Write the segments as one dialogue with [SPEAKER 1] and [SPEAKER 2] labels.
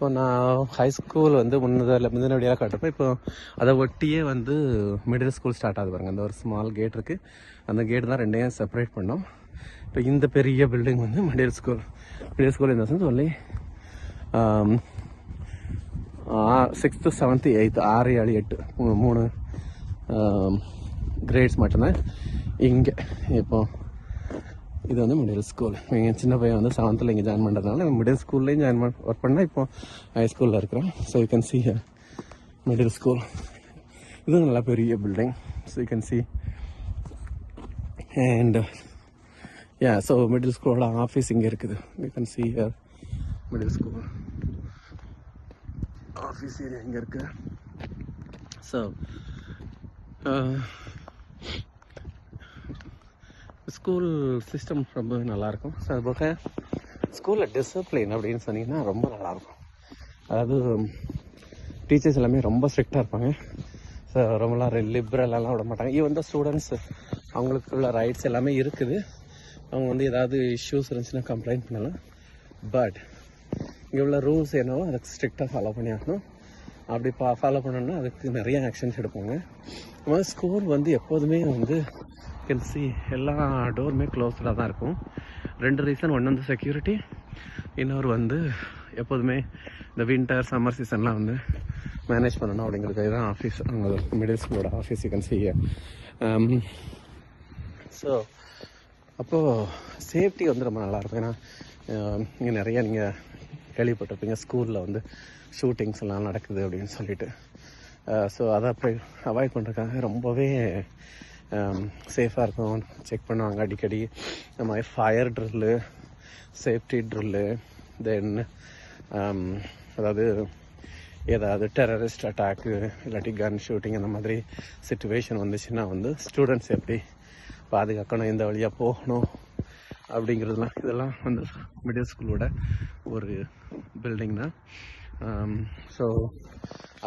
[SPEAKER 1] இப்போ நான் high school வந்து முன்னாடியாக காட்டுறப்ப இப்போ அதை ஒட்டியே வந்து மிடில் ஸ்கூல் ஸ்டார்ட் ஆகுது பாருங்க. அந்த ஒரு ஸ்மால் கேட் இருக்குது, அந்த கேட் தான் ரெண்டையும் செப்பரேட் பண்ணோம். இப்போ இந்த பெரிய பில்டிங் வந்து மிடில் ஸ்கூல் இந்த sense only 6th 7th 8th 6 7 8 3 grades மட்டும்தான் இங்கே. இப்போ இது வந்து மிடில் ஸ்கூல். எங்கள் சின்ன பையன் வந்து 7th இங்கே ஜாயின் பண்ணுறதுனால மிடில் ஸ்கூல்லையும் ஒர்க் பண்ணால் இப்போ ஹை ஸ்கூலில் இருக்கிறேன். So you can see middle school. இது நல்லா பெரிய building. So you can see and so middle ஸ்கூலோட ஆஃபீஸ் இங்கே இருக்குது. You can see middle school office area இங்கே இருக்குது. ஸோ ஸ்கூல் சிஸ்டம் ரொம்ப நல்லாயிருக்கும். ஸோ அதுபோக ஸ்கூலில் டிசிப்ளின் அப்படின்னு சொன்னீங்கன்னா ரொம்ப நல்லாயிருக்கும். அதாவது டீச்சர்ஸ் எல்லாமே ரொம்ப ஸ்ட்ரிக்டாக இருப்பாங்க. ஸோ ரொம்ப லிபரலெல்லாம் விட மாட்டாங்க. ஈவன் தான் ஸ்டூடெண்ட்ஸ் அவங்களுக்குள்ள ரைட்ஸ் எல்லாமே இருக்குது. அவங்க வந்து ஏதாவது இஷ்யூஸ் இருந்துச்சுன்னா கம்ப்ளைண்ட் பண்ணலாம். பட் இங்கே உள்ள ரூல்ஸ் என்னவோ அதுக்கு ஸ்ட்ரிக்டாக ஃபாலோ பண்ணி ஆகணும். அப்படி ஃபாலோ பண்ணணும்னா அதுக்கு நிறைய ஆக்ஷன்ஸ் எடுப்பாங்க. அது ஸ்கூல் வந்து எப்போதுமே வந்து கேன் சி எல்லா டோருமே க்ளோஸ்டாக தான் இருக்கும். 2 ரீசன். ஒன்று வந்து செக்யூரிட்டி, இன்னொரு வந்து எப்போதுமே இந்த வின்டர் சம்மர் சீசன்லாம் வந்து மேனேஜ் பண்ணணும் அப்படிங்கிறது தான் ஆஃபீஸ். அவங்க மிடில் ஸ்கூலோட office you can see. So அப்போது சேஃப்டி வந்து ரொம்ப நல்லாயிருக்கும். ஏன்னா இங்கே நிறையா நீங்கள் கேள்விப்பட்டிருப்பீங்க ஸ்கூலில் வந்து ஷூட்டிங்ஸ் எல்லாம் நடக்குது அப்படின்னு சொல்லிட்டு. ஸோ அதை அப்படி அவாய்ட் பண்ணுறதுக்காக ரொம்பவே சேஃபாக இருக்கும். செக் பண்ணுவாங்க அடிக்கடி. இந்த மாதிரி ஃபயர் ட்ரில்லு, சேஃப்டி ட்ரில்லு, தென் அதாவது ஏதாவது டெரரிஸ்ட் அட்டாக்கு இல்லாட்டி கன் ஷூட்டிங் அந்த மாதிரி சிச்சுவேஷன் வந்துச்சுன்னா வந்து ஸ்டூடெண்ட்ஸ் எப்படி பாதுகாக்கணும், எந்த வழியாக போகணும் அப்படிங்கிறதுலாம் இதெல்லாம் வந்து மிடில் ஸ்கூலோட ஒரு பில்டிங் தான். ஸோ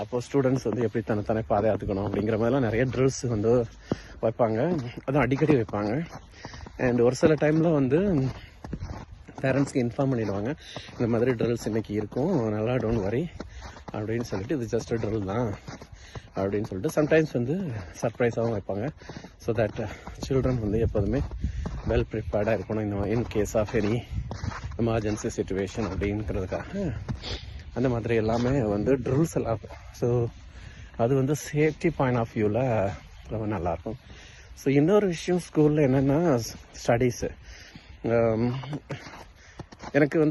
[SPEAKER 1] அப்போது ஸ்டூடெண்ட்ஸ் வந்து எப்படி தன்னைத்தானே பாதுகாத்துக்கணும் அப்படிங்கிற மாதிரிலாம் நிறைய ட்ரில்ஸ் வந்து வைப்பாங்க. அதுவும் அடிக்கடி வைப்பாங்க. அண்ட் ஒரு சில டைமில் வந்து பேரண்ட்ஸ்க்கு இன்ஃபார்ம் பண்ணிடுவாங்க, இந்த மாதிரி ட்ரில்ஸ் இன்றைக்கி இருக்கும், நல்லா டோன்ட் வரி அப்படின்னு சொல்லிட்டு, இது ஜஸ்ட் ட்ரில் தான் அப்படின்னு சொல்லிட்டு சம்டைம்ஸ் வந்து சர்ப்ரைஸாகவும் வைப்பாங்க. ஸோ தட் சில்ட்ரன் வந்து எப்போதுமே வெல் ப்ரிப்பேர்டாக இருக்கணும் in case of any emergency situation அப்படிங்கிறதுக்காக அந்த மாதிரி எல்லாமே வந்து ட்ரில்ஸ் எல்லாம். ஸோ அது வந்து சேஃப்டி பாயிண்ட் ஆஃப் வியூவில் ரொம்ப நல்லாயிருக்கும். ஸோ இன்னொரு விஷயம் ஸ்கூலில் என்னென்னா ஸ்டடீஸு. எனக்கு வந்து